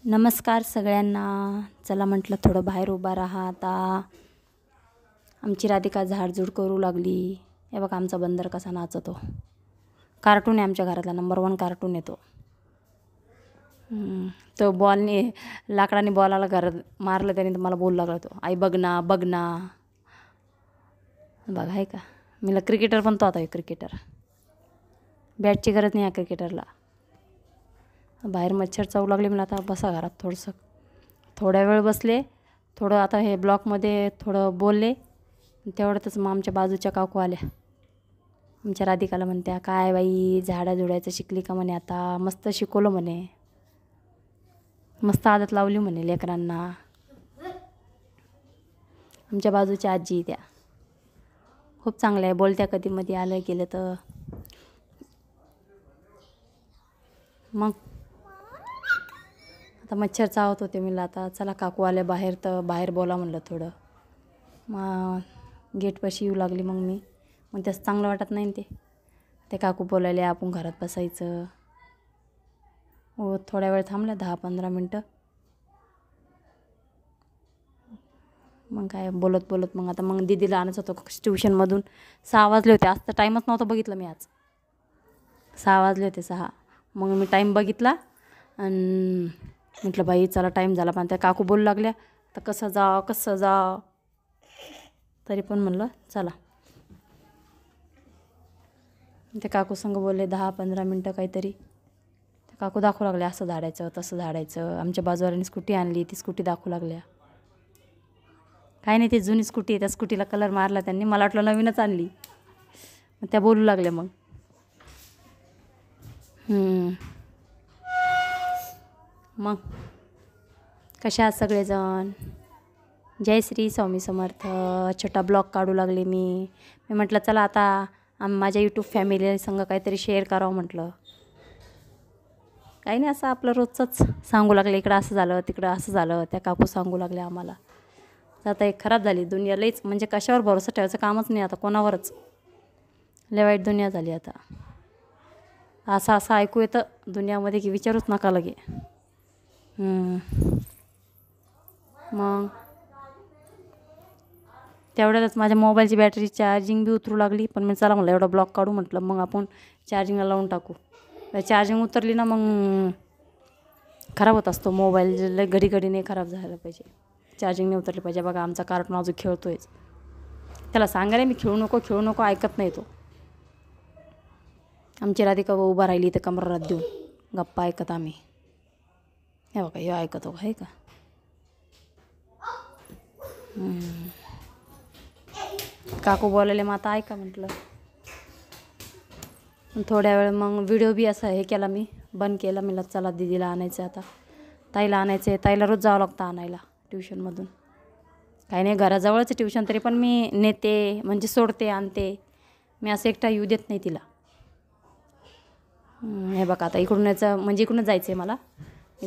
नमस्कार सगळ्यांना. चला म्हटलं थोडं बाहेर उभा राहा. आता आमची राधिका झाडझूड करू लागली. हे बघा आमचा बंदर कसा नाचतो. कार्टून आहे आमच्या घरातला, नंबर 1 कार्टून आहे तो. तो बॉलने लाकडाने बॉलाला घरात मारलं त्याने, तर मला बोलू लागला तो, आई बघ ना बघ ना. बघा आहे का, मला क्रिकेटर पण तो आता क्रिकेटर. बॅटची गरज नाही या क्रिकेटरला. बाहेर मच्छर चावू लागले. मला आता बसा घरात थोडंसं. थोड्या वेळ बसले, थोडं आता हे ब्लॉकमध्ये थोडं बोलले. तेवढ्यातच मग आमच्या बाजूच्या काकू आल्या. आमच्या राधिकाला म्हणत्या, काय बाई झाडा झुडायचं शिकली का म्हणे, आता मस्त शिकवलं म्हणे, मस्त आदत लावली म्हणे लेकरांना. आमच्या बाजूच्या आजी त्या खूप चांगल्या आहे, बोलत्या कधीमध्ये आलं गेलं तर. मग आता मच्छर चावत होते. मला आता चला काकू आले बाहेर, तर बाहेर बोला म्हणलं थोडं. मग गेटपाशी येऊ लागली. मग त्याचं चांगलं वाटत नाही ते काकू बोलायले, आपण घरात बसायचं. हो थोड्या वेळ थांबल्या, 10-15 मिनटं. मग काय बोलत बोलत मग दीदीला आणत होतो ट्युशनमधून. 6 वाजले होते. आज तर टाईमच नव्हता बघितलं मी. आज 6 वाजले होते, 6. मग मी टाईम बघितला आणि म्हटलं बाई चला टाईम झाला. पण त्या काकू बोलू लागल्या, तर कसं जा. तरी पण म्हणलं चला. ते काकू संग बोलले 10-15 मिनटं काहीतरी. ते काकू दाखवू लागल्या, असं झाडायचं तसं झाडायचं. आमच्या बाजूवाल्याने स्कूटी आणली, ती स्कूटी दाखवू लागल्या. काही नाही, ती जुनी स्कूटी आहे, त्या स्कूटीला कलर मारला त्यांनी. मला वाटलं नवीनच आणली. मग त्या बोलू लागल्या. मग कशा आहात सगळेजण. जय श्री स्वामी समर्थ. छोटा ब्लॉग काढू लागले मी म्हटलं चला आता माझ्या यूट्यूब फॅमिली संग काहीतरी शेअर करावं म्हटलं. काही नाही, असं आपलं रोजचंच सांगू लागले. इकडं असं झालं, तिकडं असं झालं. त्या काकू सांगू लागल्या आम्हाला. आता एक खराब झाली दुनिया लईच. म्हणजे कशावर भरोसा ठेवायचं कामच नाही आता कोणावरच. लय वाईट दुनिया झाली आता. असं ऐकू येतं दुनियामध्ये की विचारूच नका लगे. मग तेवढ्यातच माझ्या मोबाईलची बॅटरी चार्जिंग बी उतरू लागली. पण मी चला म्हणलं एवढा ब्लॉग काढू म्हटलं, मग आपण चार्जिंगला लावून टाकू. चार्जिंग उतरली ना मग खराब होत असतो मोबाईल. घडी नाही खराब झाला पाहिजे, चार्जिंग नाही उतरली पाहिजे. बघा आमचा कार्टून अजून खेळतोयच. त्याला सांगायला मी खेळू नको ऐकत नाही तो. आमची राधिका उभा राहिली तर कमरात देऊन गप्पा ऐकत आम्ही. हे बघा हे ऐकतो आहे का. काकू बोलायले मग आता ऐका म्हटलं. थोड्या वेळ मग व्हिडिओ बी असा हे केला, मी बंद केला. मला चला दीदीला आणायचं आता, ताईला आणायचं आहे. ताईला रोज जावं लागतं आणायला ट्युशनमधून. काही नाही घराजवळच ट्युशन, तरी पण मी नेते म्हणजे सोडते आणते. मी असं एकटा येऊ देत नाही तिला. हे बघा आता इकडून यायचं म्हणजे इकडूनच जायचं आहे मला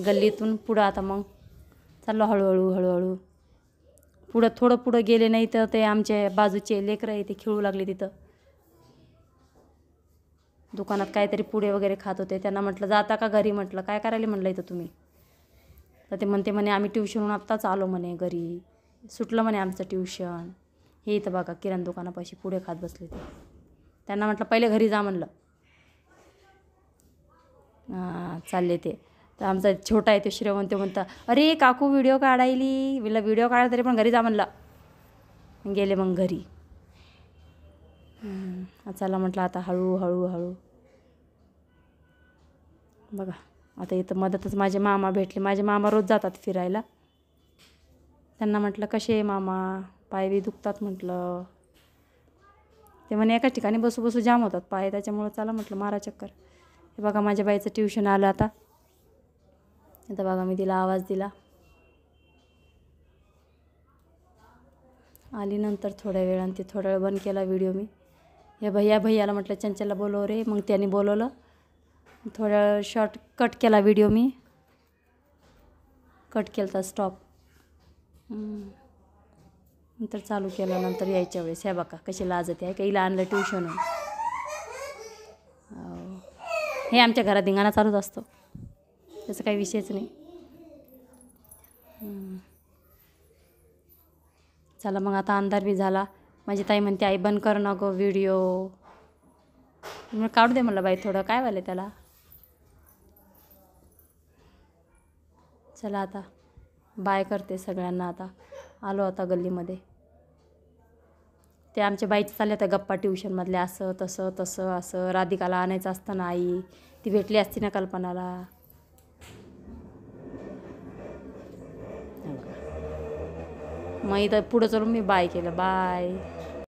गल्लीतून पुढं. आता मग चाललो हळूहळू थोडं पुढं गेले नाही तर ते आमचे बाजूचे लेकरं आहे ते खेळू लागले तिथं दुकानात. काहीतरी पुढे वगैरे खात होते. त्यांना म्हटलं जाता का घरी. म्हटलं काय करायला म्हणलं इथं तुम्ही. तर ते म्हणते म्हणे आम्ही ट्युशनहून आत्ताच आलो म्हणे घरी, सुटलं म्हणे आमचं ट्युशन. हे इथं बघा किराणा दुकानापाशी पुढे खात बसले ते. त्यांना म्हटलं पहिले घरी जा म्हणलं. चालले ते. तर आमचा छोटा आहे तो श्रवण, तो म्हणता अरे काकू व्हिडिओ काढायली. मला व्हिडिओ काढायला तरी पण घरी जा म्हणलं. गेले मग घरी. चला म्हटलं आता हळू. बघा आता इथं मधातच माझे मामा भेटले. माझे मामा रोज जातात फिरायला. त्यांना म्हटलं कसे मामा, पाय बी दुखतात म्हटलं. ते म्हणे एकाच ठिकाणी बसू जाम होतात पाय, त्याच्यामुळं चला म्हटलं मारा चक्कर. हे बघा माझ्या बाईचं ट्युशन आलं आता बघा मी तिला आवाज दिला. आली नंतर थोड्या वेळाने. ते थोडा वेळ बंद केला व्हिडिओ मी. हे भैयाला म्हटलं चंचलला बोलव रे. मग त्यांनी बोलवलं. थोड्या शॉर्ट कट केला व्हिडिओ मी. कट केला तर स्टॉप. नंतर चालू केलं. नंतर यायच्या वेळेस हे बघा कशी लाजते आहे. काहीला आणलं ट्युशनहून. हे आमच्या घरात धिंगाणा चालूच असतो, त्याचा काही विषयच नाही. चला मग आता अंधार बी झाला. माझी ताई म्हणते आई बंद कर ना गं व्हिडिओ. मग काढू दे म्हणलं बाई थोडं, काय व्हायलं त्याला. चला आता बाय करते सगळ्यांना. आता आलो आता गल्लीमध्ये. ते आमच्या बाईचं चालल्या त्या गप्पा ट्युशनमधल्या, असं तसं तसं असं. राधिकाला आणायचं असतं ना आई, ती भेटली असती ना कल्पनाला. मग इथं पुढं चलून मी बाय केलं. बाय.